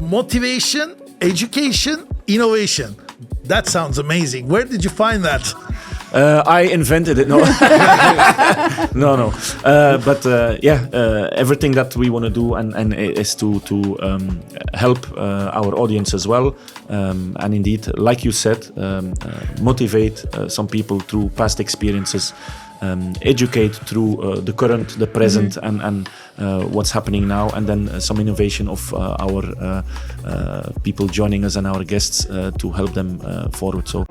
Motivation, education, innovation. That sounds amazing. Where did you find that? I invented it. No, no. Everything that we want to do and is to help our audience as well. And indeed, like you said, motivate some people through past experiences, educate through the current, the present, and what's happening now, and then some innovation of our people joining us and our guests to help them forward. So.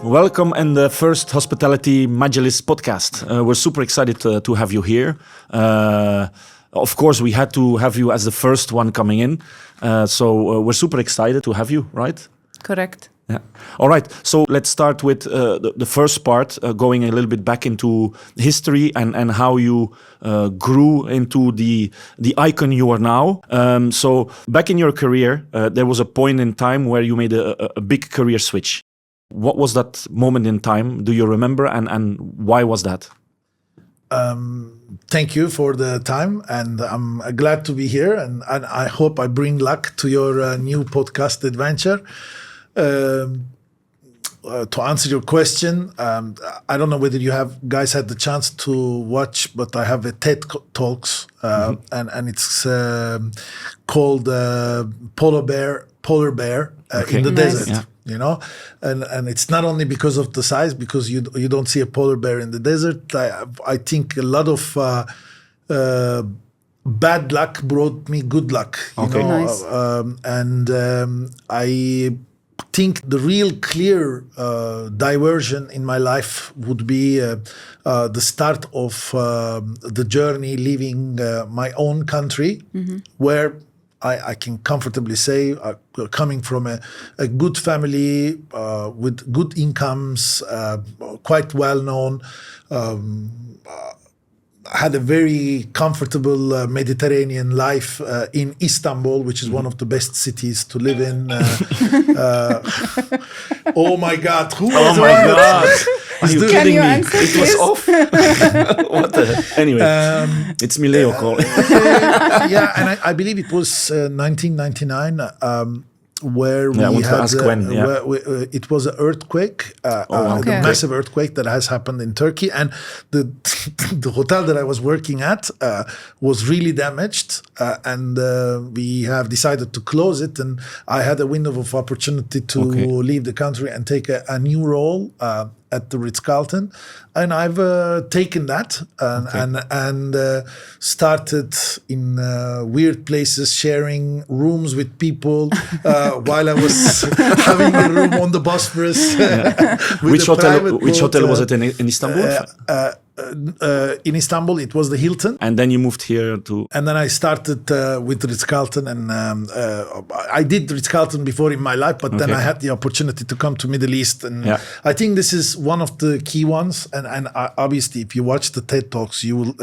Welcome in the first Hospitality Majlis Podcast. We're super excited to have you here. Of course, we had to have you as the first one coming in. So we're super excited to have you, right? Correct. Yeah. All right. So let's start with the first part, going a little bit back into history and how you grew into the icon you are now. So back in your career, there was a point in time where you made a big career switch. What was that moment in time? Do you remember? And why was that? Thank you for the time, and I'm glad to be here. And I hope I bring luck to your new podcast adventure. To answer your question, I don't know whether you guys had the chance to watch, but I have a TED Talks, and it's called Polar Bear in the desert. Yeah. You know, and it's not only because of the size, because you don't see a polar bear in the desert. I think a lot of bad luck brought me good luck. You know? Nice. I think the real clear diversion in my life would be the start of the journey leaving my own country, where I can comfortably say, coming from a good family with good incomes, quite well known, had a very comfortable Mediterranean life in Istanbul, which is one of the best cities to live in. Oh my God! Who was Oh my God! Are you Can kidding you me? answer, It was please? off. What the? Anyway, it's Mileo calling. Yeah, and I believe it was 1999 where we I want to had ask when, yeah. it was an earthquake, wow. the Okay. massive earthquake that has happened in Turkey, and the hotel that I was working at was really damaged, and we have decided to close it. And I had a window of opportunity to leave the country and take a new role at the Ritz-Carlton, and I've taken that and started in weird places, sharing rooms with people while I was having a room on the Bosphorus. Which hotel was it in Istanbul? In Istanbul, it was the Hilton. And then you moved here to... And then I started with Ritz-Carlton, and I did Ritz-Carlton before in my life, but then I had the opportunity to come to Middle East, and I think this is one of the key ones. And obviously, if you watch the TED Talks, you will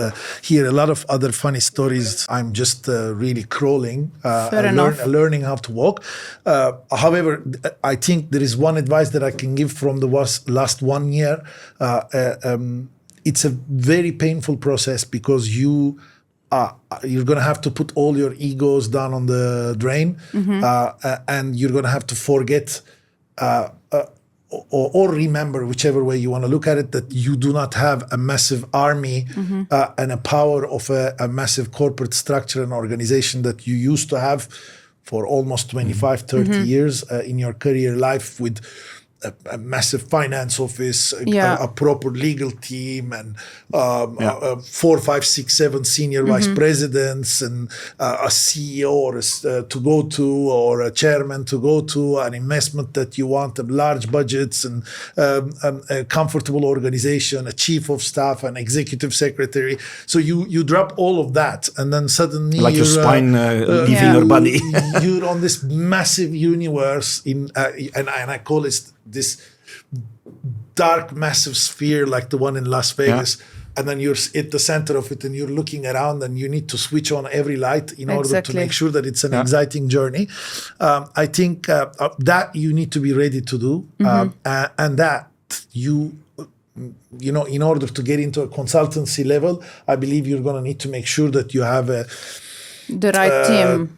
hear a lot of other funny stories. I'm just really crawling, learning how to walk. However, I think there is one advice that I can give from the last 1 year. It's a very painful process, because you're going to have to put all your egos down on the drain, and you're going to have to forget or remember, whichever way you want to look at it, that you do not have a massive army and a power of a massive corporate structure and organization that you used to have for almost 25, 30 years in your career life, with a massive finance office, a proper legal team, and 4, 5, 6, 7 senior vice presidents, and a CEO to go to, or a chairman to go to, an investment that you want, large budgets, and a comfortable organization, a chief of staff, an executive secretary. So you drop all of that, and then suddenly Like your spine leaving your body. You're on this massive universe and I call it this dark, massive sphere, like the one in Las Vegas. And then you're at the center of it, and you're looking around, and you need to switch on every light in order to make sure that it's an exciting journey. I think that you need to be ready to do, and that you in order to get into a consultancy level, I believe you're going to need to make sure that you have the right team.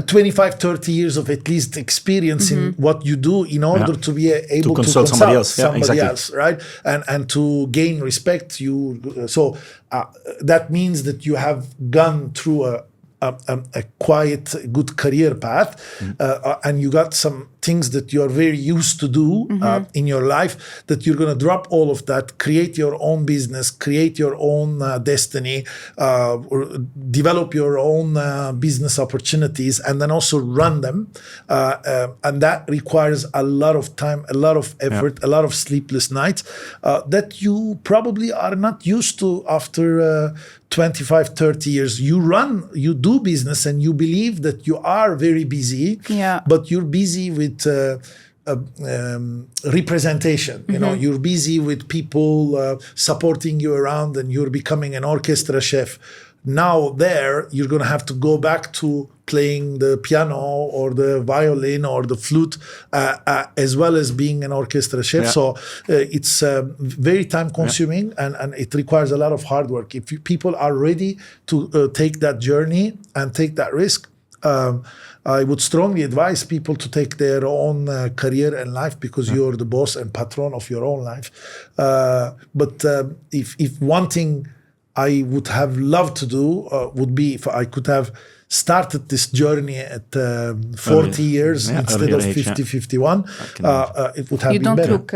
25, 30 years of at least experience in what you do in order to be able to consult somebody else. somebody else, right? And to gain respect. So that means that you have gone through a quite good career path, and you got some things that you are very used to do in your life, that you're going to drop all of that, create your own business, create your own destiny, develop your own business opportunities, and then also run them. And that requires a lot of time, a lot of effort, a lot of sleepless nights that you probably are not used to after 25, 30 years. You do business and you believe that you are very busy, but you're busy with representation. You're busy with people supporting you around, and you're becoming an orchestra chef. Now you're going to have to go back to playing the piano or the violin or the flute, as well as being an orchestra chef. So it's very time consuming, and it requires a lot of hard work. If people are ready to take that journey and take that risk, I would strongly advise people to take their own career and life, because you're the boss and patron of your own life. But if one thing I would have loved to do would be if I could have started this journey at 40 years instead of 50, 51, it would have been better. You don't look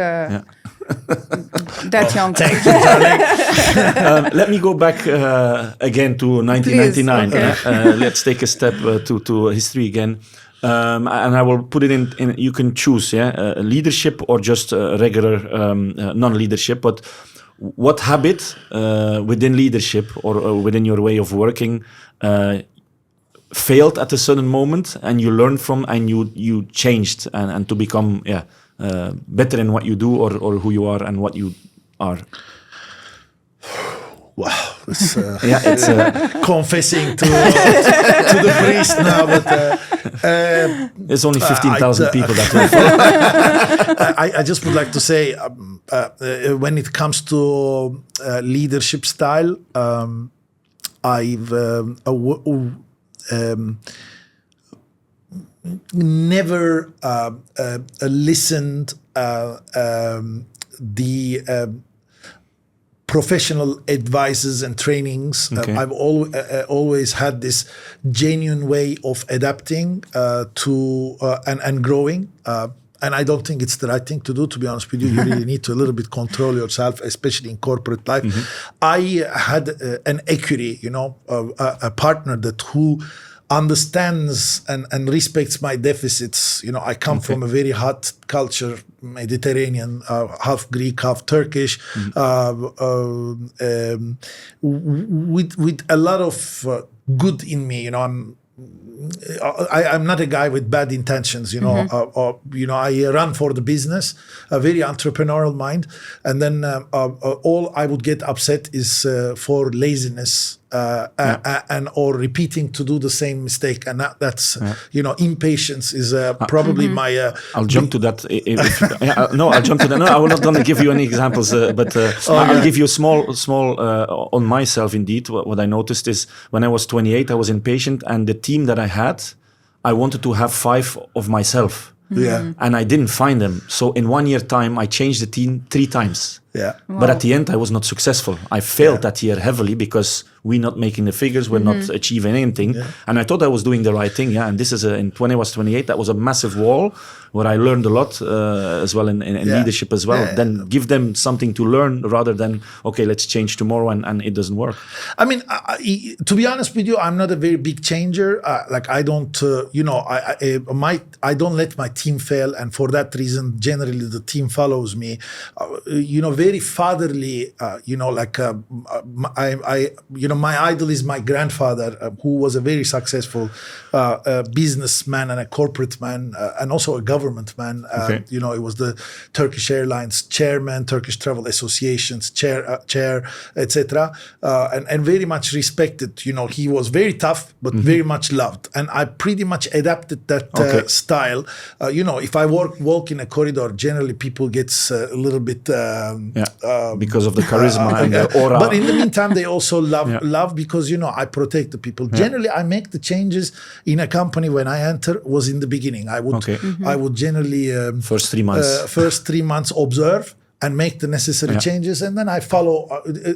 that young. Thank you, darling. Let me go back again to 1999. Okay. Let's take a step to history again. And I will put it in you can choose, leadership or just regular non-leadership. But what habit within leadership or within your way of working failed at a certain moment, and you learned from, and you changed and to become better in what you do or who you are and what you are? Wow, it's confessing to the priest now, but there's only 15,000 people that will. I just would like to say, when it comes to leadership style, I've never listened the professional advices and trainings. Okay. I've always had this genuine way of adapting to and growing. And I don't think it's the right thing to do, to be honest with you. You really need to a little bit control yourself, especially in corporate life. I had an equity, a partner who understands and respects my deficits. I come from a very hot culture, Mediterranean, half Greek, half Turkish, with a lot of good in me. I'm not a guy with bad intentions, I run for the business, a very entrepreneurial mind. And then all I would get upset is for laziness and or repeating to do the same mistake. And that's, impatience is probably my... I'll jump to that. I'll jump to that. No, I will not going to give you any examples, but I'll give you a small on myself indeed. What I noticed is when I was 28, I was impatient, and the team that I had, I wanted to have 5 of myself. Yeah. And I didn't find them. So in 1 year time, I changed the team 3 times. Yeah. Wow. But at the end, I was not successful. I failed that year heavily because we're not making the figures, we're not achieving anything. Yeah. And I thought I was doing the right thing. Yeah. And this is when I was 28, that was a massive wall where I learned a lot as well in leadership as well. Yeah. Then give them something to learn rather than, okay, let's change tomorrow and it doesn't work. I mean, to be honest with you, I'm not a very big changer. I don't, I don't let my team fail. And for that reason, generally the team follows me. Very fatherly, my idol is my grandfather, who was a very successful businessman and a corporate man, and also a government man. Okay. He was the Turkish Airlines chairman, Turkish Travel Association's chair, etc. And very much respected. He was very tough, but very much loved. And I pretty much adapted that style. If I walk in a corridor, generally people gets a little bit because of the charisma and the aura. But in the meantime, they also love because, I protect the people. Generally, I make the changes in a company when I enter was in the beginning. I would generally first 3 months. First 3 months observe and make the necessary changes, and then I follow.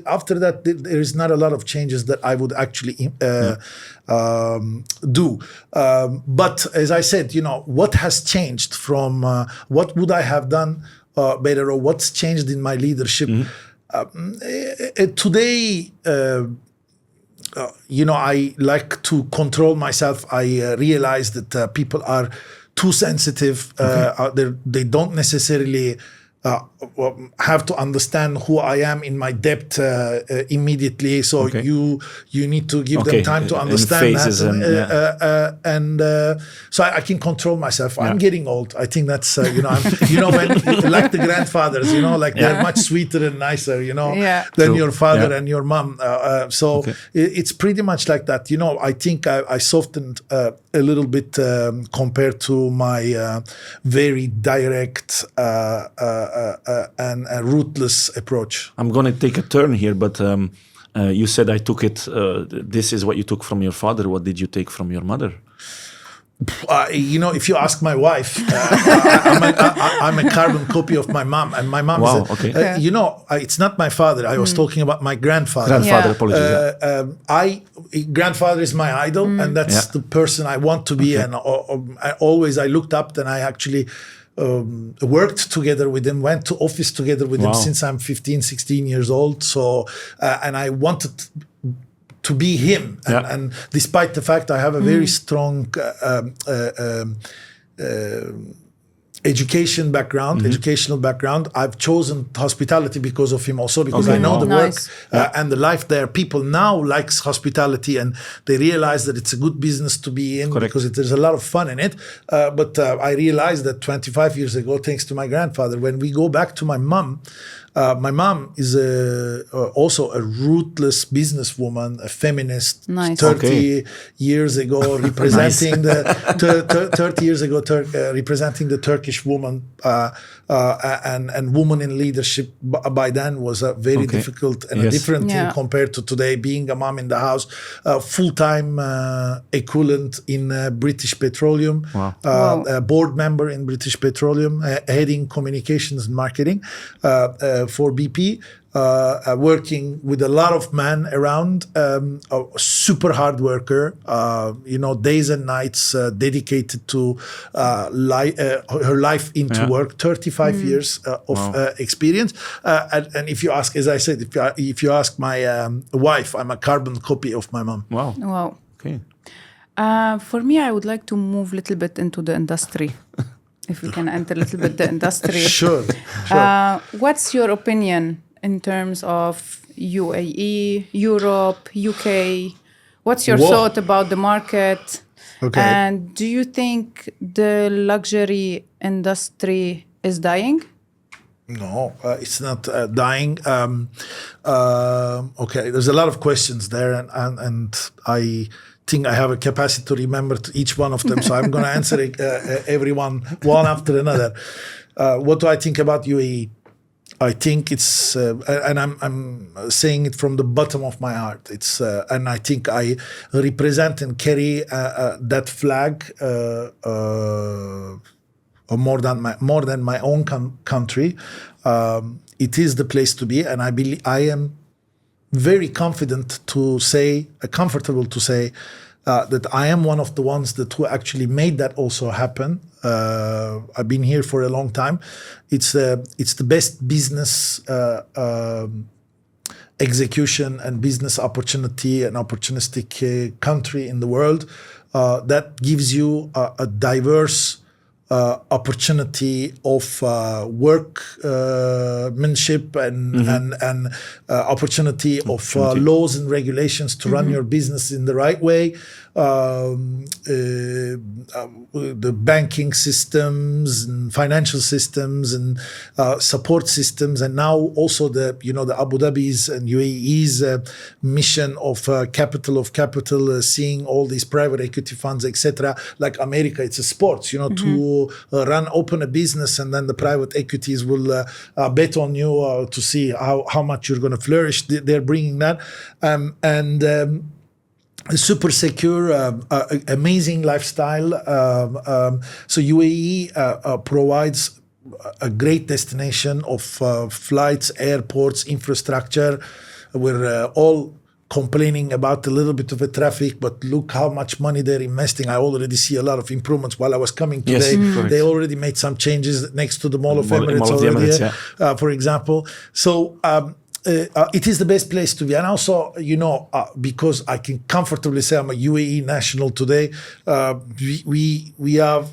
After that, there is not a lot of changes that I would actually do. But as I said, what has changed from what would I have done better, or what's changed in my leadership? Today, I like to control myself. I realize that people are too sensitive. They don't necessarily have to understand who I am in my depth immediately. So you need to give them time to understand that. So I can control myself. I'm getting old. I think that's when like the grandfathers, they're much sweeter and nicer, than your father and your mom. It's pretty much like that. I think I softened a little bit compared to my very direct and a ruthless approach. I'm going to take a turn here, but you said I took it. This is what you took from your father. What did you take from your mother? If you ask my wife, I'm a carbon copy of my mom, and my mom it's not my father. I was talking about my grandfather. Apologies. Grandfather is my idol, and that's the person I want to be. And I looked up, and I actually worked together with him, went to office together with him since I'm 15, 16 years old. So, and I wanted to be him. And despite the fact I have a very strong educational background, I've chosen hospitality because of him also, because I know the work and the life there. People now likes hospitality, and they realize that it's a good business to be in because there's a lot of fun in it. But I realized that 25 years ago, thanks to my grandfather. When we go back to my mom is also a ruthless businesswoman, a feminist. 30 years ago, representing representing the Turkish woman and woman in leadership. By then was a very difficult and a different thing compared to today. Being a mom in the house, full-time equivalent in British Petroleum, a board member in British Petroleum, heading communications and marketing for BP, working with a lot of men around, a super hard worker, days and nights dedicated to her life into work, 35 years of experience. And if you ask, as I said, if you ask my wife, I'm a carbon copy of my mom. Wow. Okay. For me, I would like to move a little bit into the industry. If we can enter a little bit the industry. Sure. What's your opinion in terms of UAE, Europe, UK? What's your thought about the market? And do you think the luxury industry is dying? No, it's not dying. There's a lot of questions there, and I think I have a capacity to remember each one of them, so I'm going to answer everyone one after another. What do I think about UAE? I think it's, and I'm saying it from the bottom of my heart. It's, and I think I represent and carry that flag more than my own country. It is the place to be, and I believe I am very comfortable to say that I am one of the ones who actually made that also happen. I've been here for a long time. It's the best business execution and business opportunity and opportunistic country in the world that gives you a diverse opportunity of workmanship and opportunity of laws and regulations to run your business in the right way. The banking systems and financial systems and support systems, and now also the Abu Dhabi's and UAE's mission of capital, seeing all these private equity funds, etc. Like America, it's a sport, to to open a business, and then the private equities will bet on you to see how much you're going to flourish. They're bringing that. Super secure, amazing lifestyle. So UAE provides a great destination of flights, airports, infrastructure. We're all complaining about a little bit of the traffic, but look how much money they're investing. I already see a lot of improvements. While I was coming today, they already made some changes next to the Mall of Emirates for example. So it is the best place to be. And also, because I can comfortably say I'm a UAE national today, we are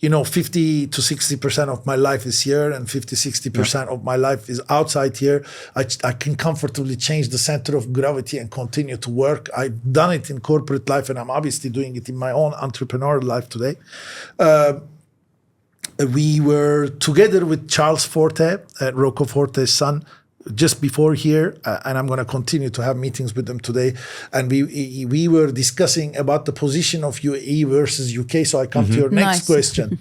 50 to 60% of my life is here, and 50-60% of my life is outside here. I can comfortably change the center of gravity and continue to work. I've done it in corporate life, and I'm obviously doing it in my own entrepreneurial life today. We were together with Charles Forte, Rocco Forte's son, just before here, and I'm going to continue to have meetings with them today. And we were discussing about the position of UAE versus UK. So I come to your next question.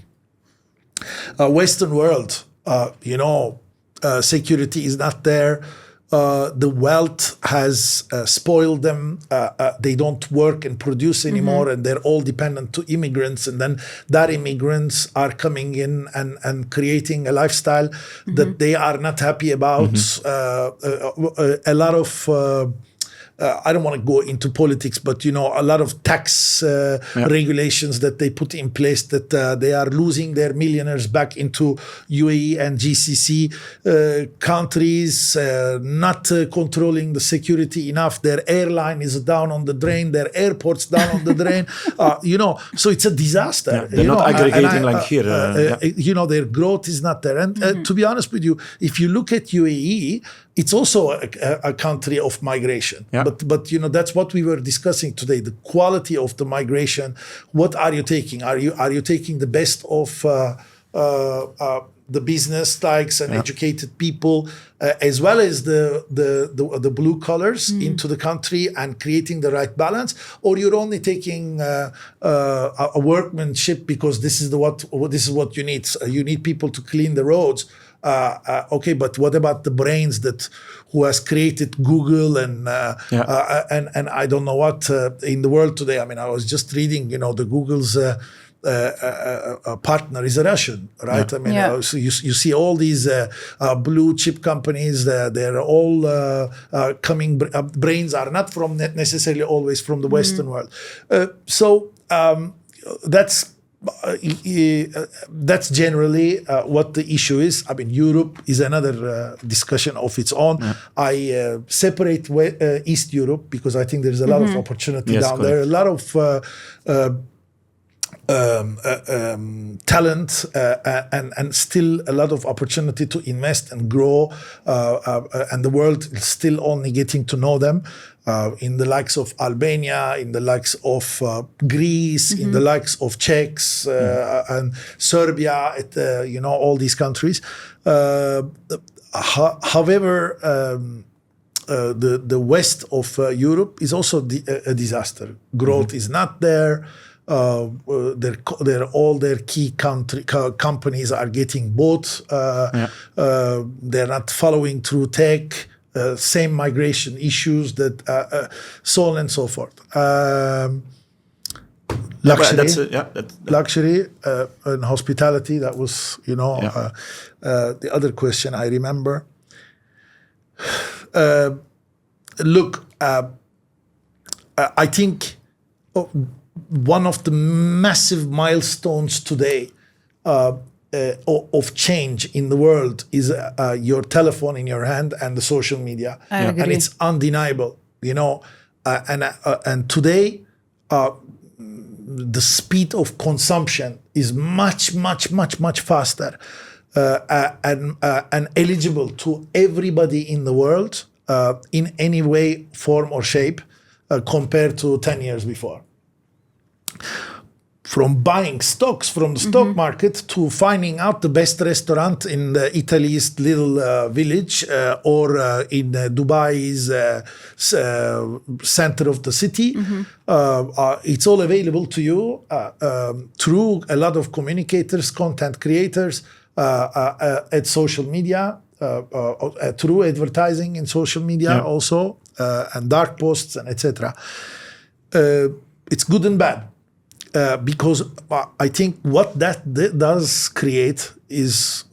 Western world, security is not there. The wealth has spoiled them. They don't work and produce anymore, and they're all dependent to immigrants. And then that immigrants are coming in and creating a lifestyle that they are not happy about. A lot of I don't want to go into politics, but a lot of tax regulations that they put in place that they are losing their millionaires back into UAE and GCC countries, not controlling the security enough. Their airline is down on the drain. Their airport's down on the drain. So it's a disaster. Yeah, they're not aggregating like here. Their growth is not there. And to be honest with you, if you look at UAE, it's also a country of migration. Yeah. But that's what we were discussing today. The quality of the migration. What are you taking? Are you taking the best of the business likes and educated people, as well as the blue collars into the country and creating the right balance, or you're only taking a workmanship because this is what you need. You need people to clean the roads. Okay, but what about the brains who has created Google and I don't know what in the world today? I mean, I was just reading, the Google's partner is a Russian, right? I mean, so you see all these blue chip companies. They're all coming. Brains are not from necessarily always from the Western world. So that's generally what the issue is. I mean, Europe is another discussion of its own. I separate East Europe because I think there's a lot of opportunity down there. A lot of talent and still a lot of opportunity to invest and grow. And the world is still only getting to know them. In the likes of Albania, in the likes of Greece, in the likes of Czechs and Serbia, all these countries. However, the west of Europe is also a disaster. Growth is not there. All their key companies are getting bought. They're not following through tech. Same migration issues that so on and so forth. Luxury and hospitality. That was, the other question I remember. Look, I think one of the massive milestones today of change in the world is your telephone in your hand and the social media. And it's undeniable, and today the speed of consumption is much, much, much, much faster and eligible to everybody in the world in any way, form or shape compared to 10 years before. from buying stocks from the stock market to finding out the best restaurant in Italy's little village or in Dubai's center of the city. It's all available to you through a lot of communicators, content creators, at social media, through advertising in social media also, and dark posts and etc. It's good and bad. Because I think what that does create is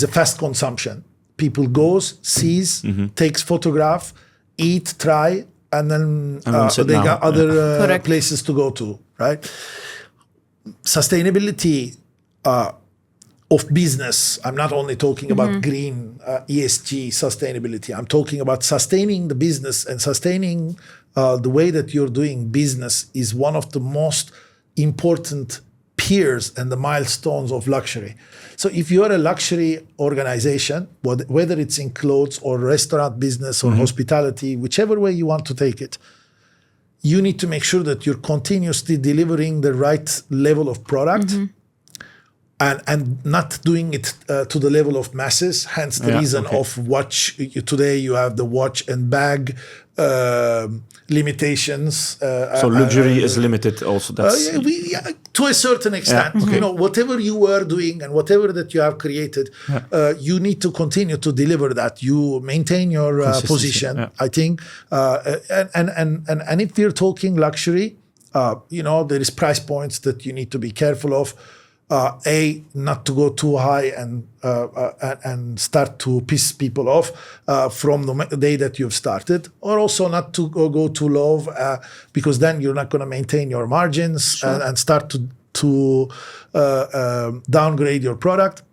a fast consumption. People goes, sees, takes photograph, eat, try, and then they got other places to go to, right? Sustainability of business. I'm not only talking about green ESG sustainability. I'm talking about sustaining the business and sustaining the way that you're doing business is one of the most important peers and the milestones of luxury. So if you're a luxury organization, whether it's in clothes or restaurant business or hospitality, whichever way you want to take it, you need to make sure that you're continuously delivering the right level of product and not doing it to the level of masses. Hence the reason of watch. Today you have the watch and bag limitations. So luxury is limited also. That's to a certain extent. You know, whatever you were doing and whatever that you have created, you need to continue to deliver that. You maintain your position, I think. And if you're talking luxury, you know, there is price points that you need to be careful of. Not to go too high and start to piss people off from the day that you've started, or also not to go too low because then you're not going to maintain your margins and start to downgrade your product.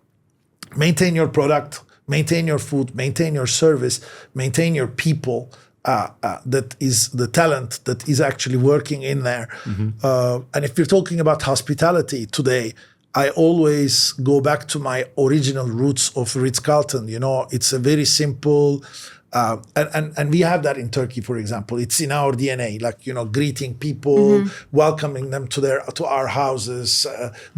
Maintain your product, maintain your food, maintain your service, maintain your people. That is the talent that is actually working in there. And if you're talking about hospitality today, I always go back to my original roots of Ritz-Carlton. You know, it's a very simple, and we have that in Turkey, for example. It's in our DNA, like, you know, greeting people, welcoming them to our houses,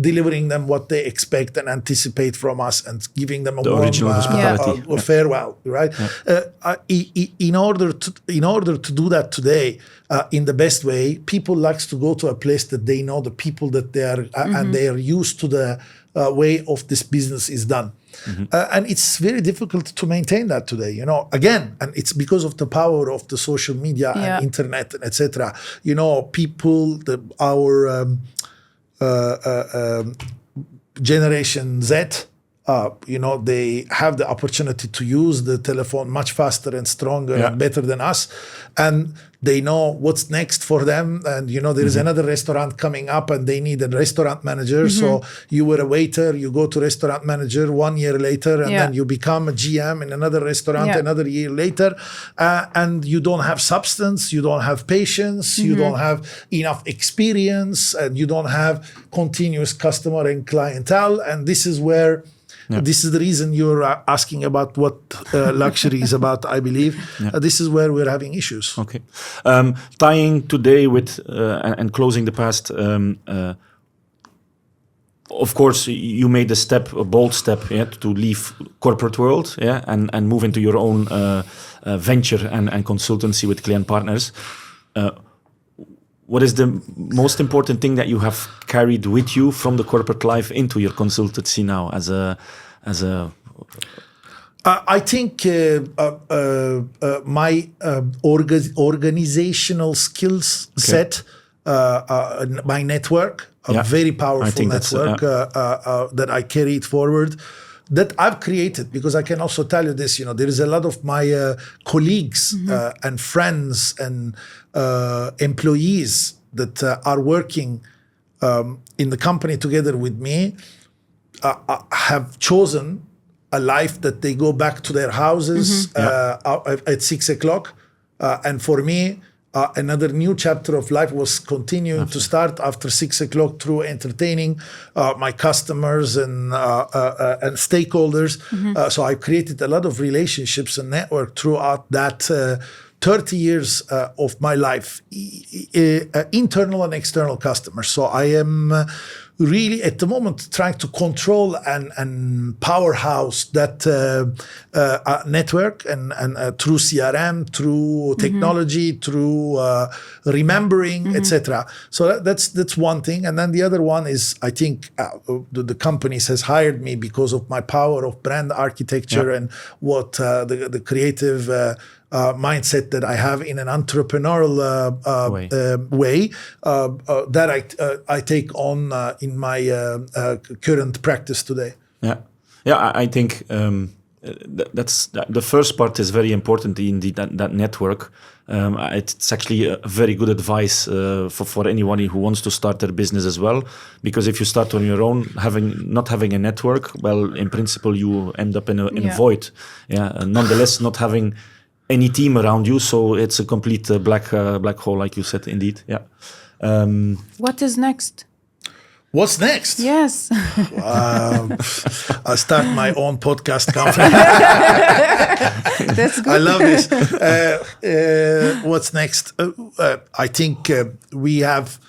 delivering them what they expect and anticipate from us, and giving them a warm farewell. Right? In order to do that today, in the best way, people likes to go to a place that they know the people that they are and they are used to the way of this business is done. And it's very difficult to maintain that today, you know, again, and it's because of the power of the social media and internet, and etc. You know, people, our Generation Z, you know, they have the opportunity to use the telephone much faster and stronger and better than us. And they know what's next for them. And, you know, there is another restaurant coming up and they need a restaurant manager. So you were a waiter, you go to restaurant manager 1 year later, and then you become a GM in another restaurant another year later. And you don't have substance, you don't have patience, you don't have enough experience, and you don't have continuous customer and clientele. And this is where this is the reason you're asking about what luxury is about, I believe. This is where we're having issues. Okay. Tying today with and closing the past, of course, you made a bold step to leave corporate world and move into your own venture and consultancy with Clé Partners. What is the most important thing that you have carried with you from the corporate life into your consultancy now as a I think my organizational skills set, my network, a very powerful network that I carried forward, that I've created, because I can also tell you this, you know, there is a lot of my colleagues and friends and employees that are working in the company together with me, have chosen a life that they go back to their houses at 6 o'clock. And for me, another new chapter of life was continuing to start after 6 o'clock through entertaining my customers and stakeholders. So I created a lot of relationships and network throughout that 30 years of my life, internal and external customers. So I am really at the moment trying to control and powerhouse that network and through CRM, through technology, through remembering, etc. So that's one thing. And then the other one is, I think the companies has hired me because of my power of brand architecture and what the creative mindset that I have in an entrepreneurial way that I take on in my current practice today. I think that's the first part is very important indeed. That network. It's actually a very good advice for anyone who wants to start their business as well. Because if you start on your own, not having a network, well, in principle, you end up in a void. Nonetheless, not having any team around you, so it's a complete black hole, like you said, indeed. What is next? What's next? Yes. I'll start my own podcast company. That's good. I love this. What's next? I think we have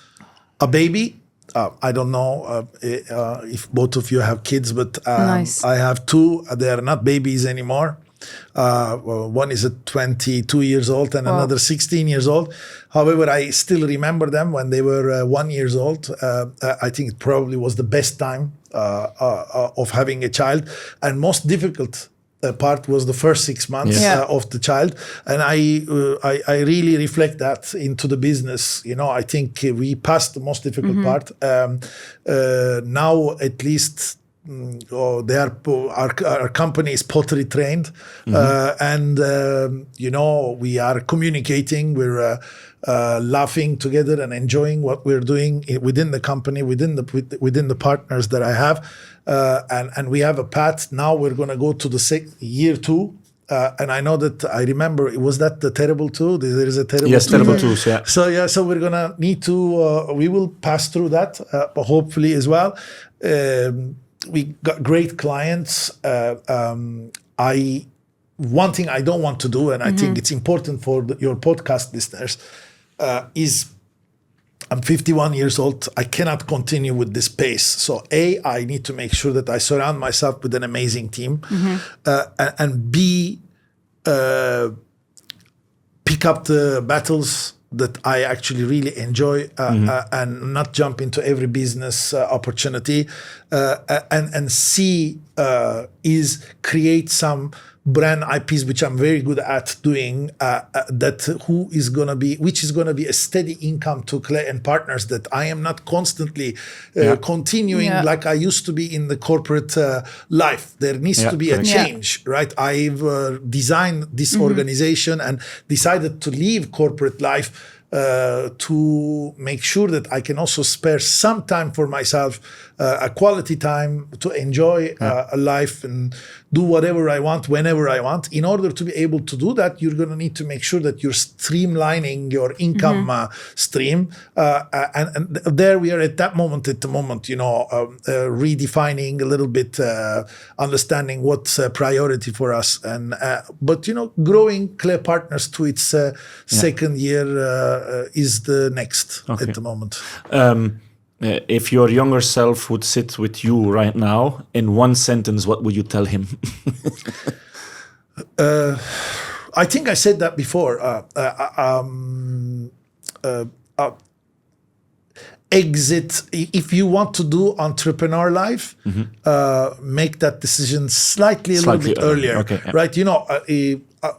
a baby. I don't know if both of you have kids, but nice. I have two. They are not babies anymore. One is 22 years old and another 16 years old. However, I still remember them when they were 1 year old. I think it probably was the best time of having a child. And most difficult part was the first 6 months of the child. And I really reflect that into the business. I think we passed the most difficult part. Now, at least, our company is pottery trained, and we are communicating. We're laughing together and enjoying what we're doing within the company, within the partners that I have, and we have a path. Now we're going to go to the year 2. And I know that I remember, was that the terrible 2? There is a terrible 2. Yes, terrible 2, yeah. So we're going to need to, we will pass through that, hopefully as well. We got great clients. One thing I don't want to do, and I think it's important for your podcast listeners, is I'm 51 years old. I cannot continue with this pace. So I need to make sure that I surround myself with an amazing team, and B, pick up the battles that I actually really enjoy, and not jump into every business opportunity, and C is create some brand IPs, which I'm very good at doing, which is gonna be a steady income to Clé and Partners, that I am not constantly continuing like I used to be in the corporate life. There needs to be a change, right? I've designed this organization and decided to leave corporate life to make sure that I can also spare some time for myself, a quality time to enjoy a life and do whatever I want, whenever I want. In order to be able to do that, you're going to need to make sure that you're streamlining your income stream. And there we are at the moment, redefining a little bit, understanding what's a priority for us. But growing Clé Partners to its second year is the next at the moment. If your younger self would sit with you right now, in one sentence, what would you tell him? I think I said that before. Exit. If you want to do entrepreneur life, make that decision slightly a little bit earlier, right?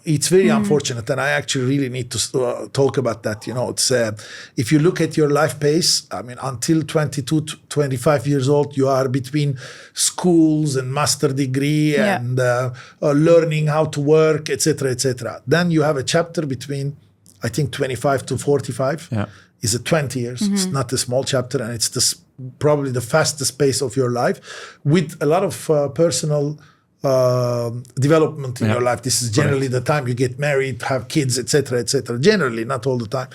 It's very unfortunate, and I actually really need to talk about that. It's if you look at your life pace, I mean, until 22 to 25 years old, you are between schools and master degree and learning how to work, etc., etc. Then you have a chapter between, I think, 25 to 45. Is 20 years. It's not a small chapter, and it's probably the fastest pace of your life, with a lot of personal development in your life. This is generally the time you get married, have kids, etc., etc. Generally, not all the time.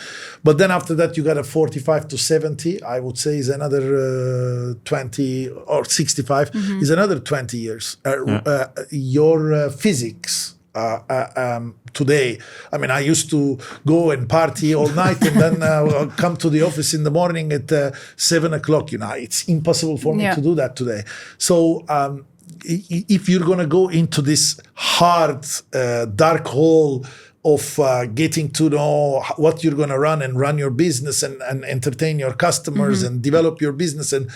But then after that, you got a 45 to 70, I would say, is another 20, or 65 is another 20 years. Your physics today. I mean, I used to go and party all night and then come to the office in the morning at 7 o'clock. It's impossible for me to do that today. So if you're going to go into this hard, dark hole of getting to know what you're going to run your business and entertain your customers and develop your business and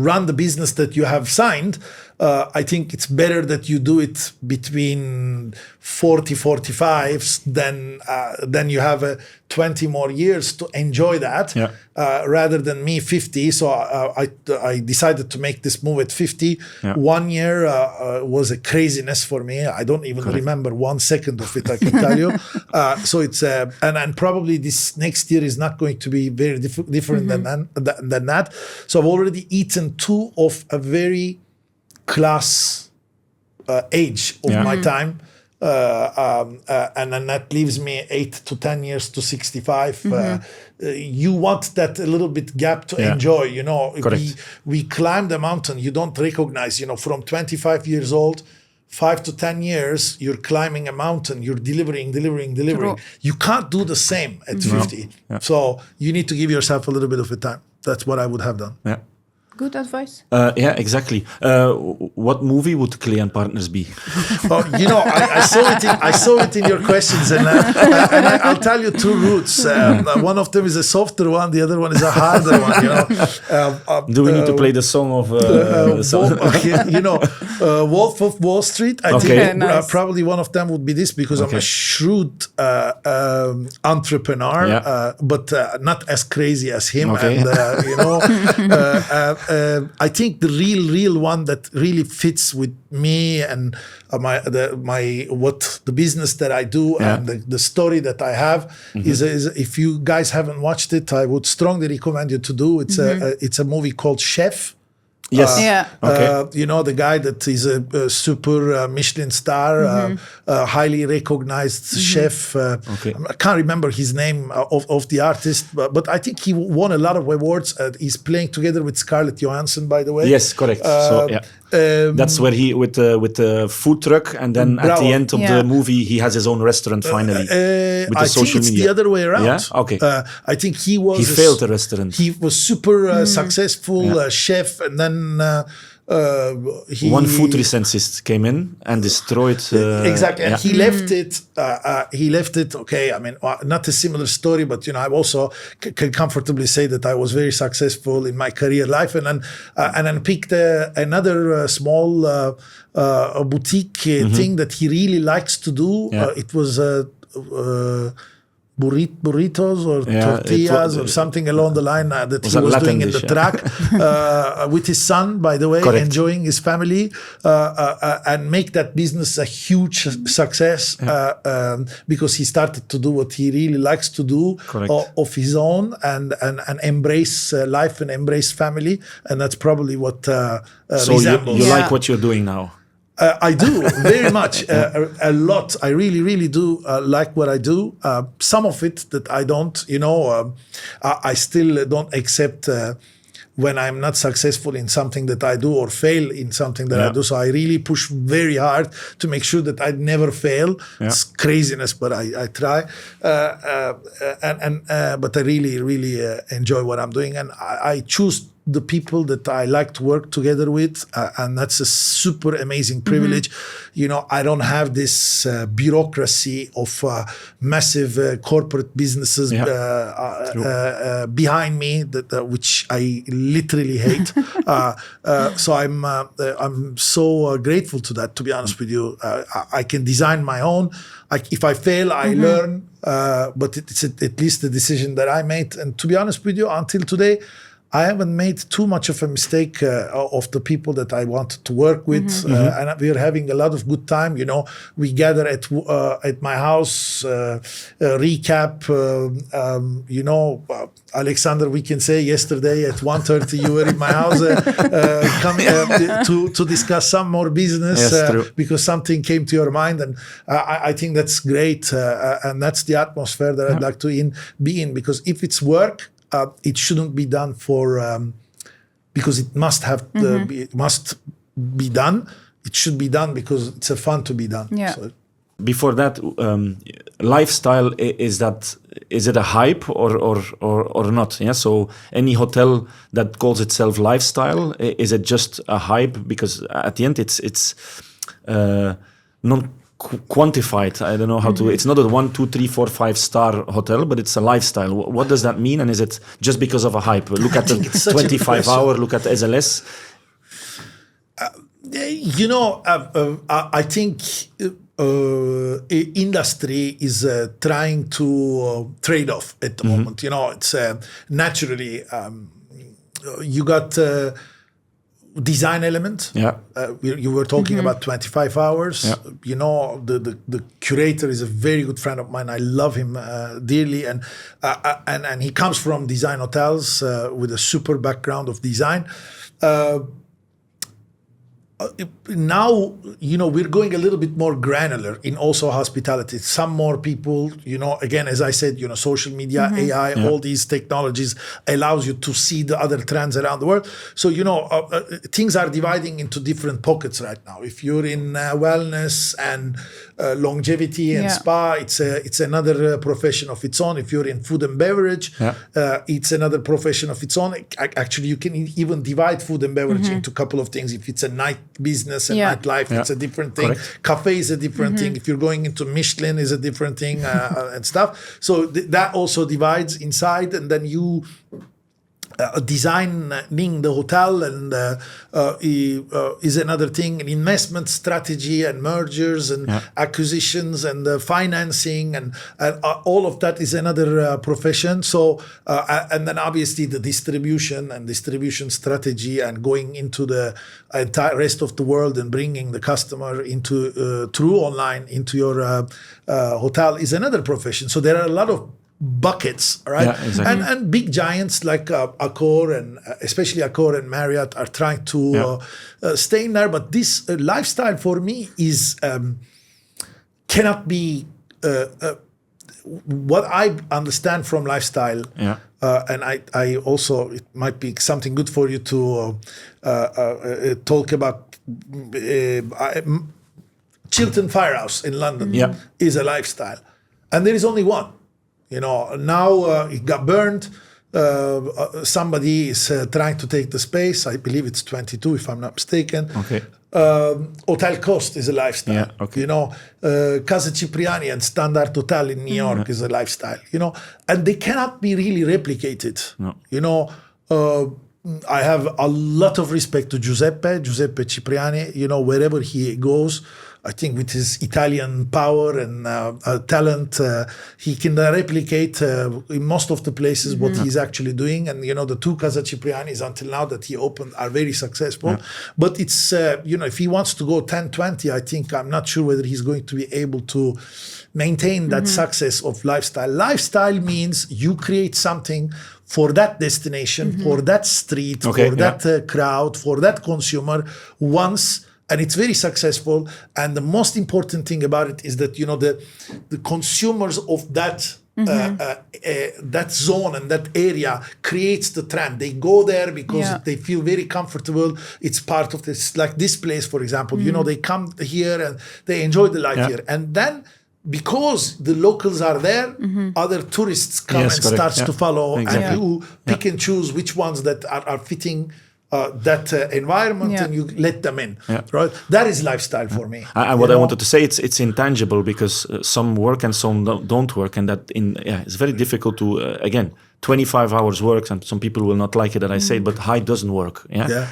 run the business that you have signed, I think it's better that you do it between 40, 45 then you have 20 more years to enjoy that rather than me 50. So I decided to make this move at 50. 1 year was a craziness for me. I don't even remember 1 second of it, I can tell you. So it's and probably this next year is not going to be very different than that. So I've already eaten 2 of a very class age of my time, and then that leaves me 8 to 10 years to 65. You want that a little bit gap to enjoy. We climb the mountain. You don't recognize. From 25 years old, 5 to 10 years, you're climbing a mountain. You're delivering. True. You can't do the same at 50. So you need to give yourself a little bit of a time. That's what I would have done. Yeah. Good advice. Exactly. What movie would Clé Partners be? I saw it in your questions, and I'll tell you 2 routes. One of them is a softer one, the other one is a harder one. Do we need to play the song of Wolf of Wall Street? I think probably one of them would be this, because I'm a shrewd entrepreneur, but not as crazy as him. And I think the real one that really fits with me and the business that I do and the story that I have is if you guys haven't watched it, I would strongly recommend you to do. It's a movie called Chef. Yes. The guy that is a super Michelin star, highly recognized chef. I can't remember his name of the artist, but I think he won a lot of awards. He's playing together with Scarlett Johansson, by the way. Yes, correct. That's where he with the food truck, and then at the end of the movie, he has his own restaurant finally. With the social think it's media. the other way around. Yeah. Okay. I think he failed the restaurant. He was super successful chef, and then one food recensist came in and destroyed. Exactly, and he left it. Okay, I mean, not a similar story, but I also can comfortably say that I was very successful in my career life, and then picked another small boutique thing that he really likes to do. It was burritos or tortillas or something along the line that he was doing in the track with his son, by the way, enjoying his family, and make that business a huge success because he started to do what he really likes to do of his own and embrace life and embrace family, and that's probably what resembles. You like what you're doing now? I do very much, a lot. I really do like what I do. Some of it that I don't, I still don't accept when I'm not successful in something that I do or fail in something that I do. So I really push very hard to make sure that I never fail. It's craziness, but I try. But I really enjoy what I'm doing, and I choose the people that I like to work together with, and that's a super amazing privilege. I don't have this bureaucracy of massive corporate businesses behind me, which I literally hate. So I'm so grateful to that, to be honest with you. I can design my own. If I fail, I learn, but it's at least a decision that I made. And to be honest with you, until today, I haven't made too much of a mistake of the people that I wanted to work with, and we are having a lot of good time. We gather at my house, recap. Alexander, we can say yesterday at 1:30 you were in my house coming to discuss some more business because something came to your mind, and I think that's great, and that's the atmosphere that I'd like to be in, because if it's work, it shouldn't be done for because it must have it must be done. it should be done because it's a fun to be done. Yeah. So, before that, lifestyle, is it a hype or not? Yeah. So any hotel that calls itself lifestyle, is it just a hype? Because at the end, it's non quantified. I don't know how to. It's not a 1, 2, 3, 4, 5-star hotel, but it's a lifestyle. What does that mean? And is it just because of a hype? Look at the 25-hour. Look at the SLS. I think industry is trying to trade off at the moment. It's naturally you got design element. Yeah. You were talking about 25 hours. Yeah. The curator is a very good friend of mine. I love him dearly, and he comes from design hotels with a super background of design. Now, we're going a little bit more granular in also hospitality. Some more people, again, as I said, social media, AI, all these technologies allows you to see the other trends around the world. So, things are dividing into different pockets right now. If you're in wellness and longevity and spa, it's another profession of its own. If you're in food and beverage, it's another profession of its own. Actually, you can even divide food and beverage into a couple of things. If it's a night business and nightlife, it's a different thing. Correct. Cafe is a different thing. If you're going into Michelin, is a different thing and stuff. So that also divides inside, and then you designing the hotel and is another thing. And investment strategy and mergers and acquisitions and financing and all of that is another profession. So and then obviously the distribution strategy and going into the entire rest of the world and bringing the customer into through online into your hotel is another profession. So there are a lot of buckets, right? Yeah, exactly. And big giants like Accor and especially Accor and Marriott are trying to stay in there. But this lifestyle for me is cannot be what I understand from lifestyle. Yeah. And I also, it might be something good for you to talk about. Chiltern Firehouse in London is a lifestyle, and there is only one. Now it got burned. Somebody is trying to take the space. I believe it's 22, if I'm not mistaken. Okay. Hotel Coast is a lifestyle. Yeah, okay. Casa Cipriani and Standard Hotel in New York is a lifestyle. And they cannot be really replicated. No. I have a lot of respect to Giuseppe Cipriani. Wherever he goes, I think with his Italian power and talent, he can replicate in most of the places what he's actually doing. And, the two Casa Ciprianis until now that he opened are very successful. Yeah. But it's, if he wants to go 10-20, I think I'm not sure whether he's going to be able to maintain that success of lifestyle. Lifestyle means you create something for that destination, for that street, for that crowd, for that consumer once. And it's very successful. And the most important thing about it is that, the consumers of that that zone and that area creates the trend. They go there because they feel very comfortable. It's part of this, like this place, for example. They come here and they enjoy the life here. And then because the locals are there, other tourists come and starts to follow. Exactly. And you pick and choose which ones that are fitting that environment and you let them in, right? That is lifestyle for me. And what I wanted to say, it's intangible because some work and some don't work, and that it's very difficult to again. 25 hours works, and some people will not like it that I say, but high doesn't work.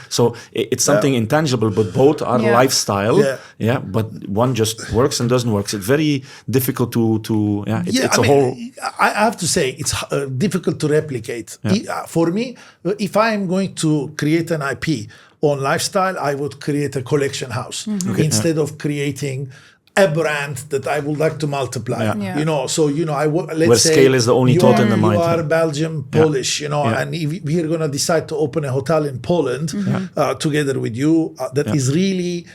So it's something intangible, but both are lifestyle. But one just works and doesn't work. It's very difficult to it's a whole. I have to say it's difficult to replicate. For me, if I am going to create an IP on lifestyle, I would create a collection house instead of creating a brand that I would like to multiply. Let's where say scale is the only thought in the mind. You are Belgian, Polish, and if we are going to decide to open a hotel in Poland together with you, that is really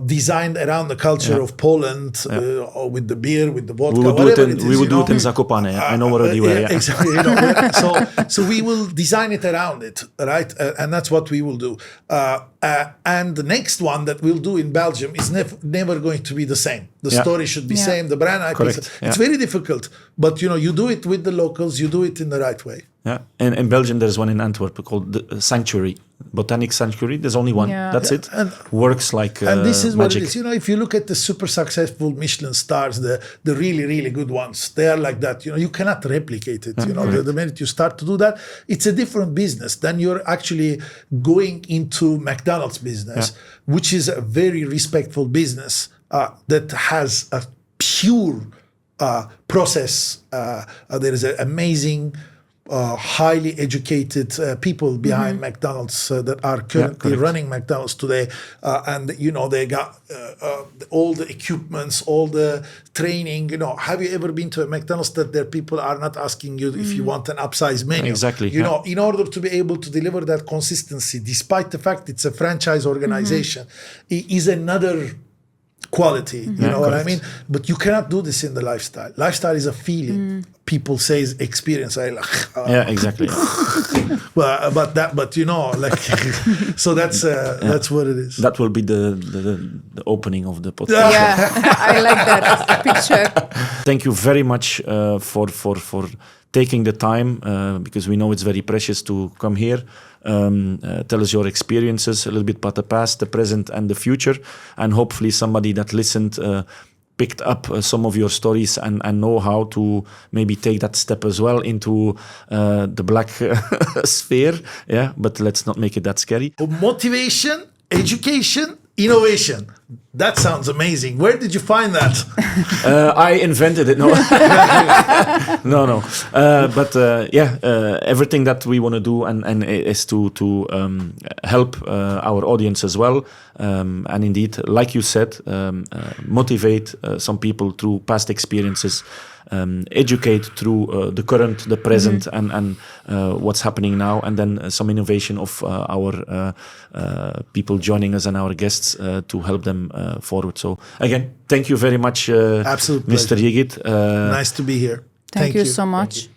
designed around the culture of Poland, with the beer, with the vodka, we would do it in Zakopane. I know already where. Exactly. So we will design it around it, right? And that's what we will do. And the next one that we'll do in Belgium is never going to be the same. The story should be same. The brand IP. It's very difficult, but you do it with the locals. You do it in the right way. Yeah, and in Belgium there's one in Antwerp called the Sanctuary, Botanic Sanctuary. There's only one. That's it. And works like and this is magic. What it is. If you look at the super successful Michelin stars, the really really good ones, they are like that. You cannot replicate it. The minute you start to do that, it's a different business. Then you're actually going into McDonald's business, which is a very respectful business that has a pure process. There is an amazing. Highly educated people behind McDonald's that are currently running McDonald's today, and they got all the equipments, all the training. Have you ever been to a McDonald's that their people are not asking you if you want an upsize menu? Exactly. In order to be able to deliver that consistency, despite the fact it's a franchise organization, it is another quality. You know what I mean? But you cannot do this in the lifestyle. Lifestyle is a feeling. People say experience. Exactly. So that's what it is. That will be the opening of the podcast. Yeah, I like that picture. Thank you very much for taking the time, because we know it's very precious to come here. Tell us your experiences, a little bit about the past, the present, and the future, and hopefully somebody that listened picked up some of your stories and know how to maybe take that step as well into the black sphere. Yeah, but let's not make it that scary. Motivation, education, innovation. That sounds amazing. Where did you find that? I invented it. No, no. But everything that we want to do and is to help our audience as well. And indeed, like you said, motivate some people through past experiences. Educate through the current, the present, and what's happening now, and then some innovation of our people joining us and our guests to help them forward. So again, thank you very much, Absolute Mr. Yigit. Nice to be here. Thank you so much.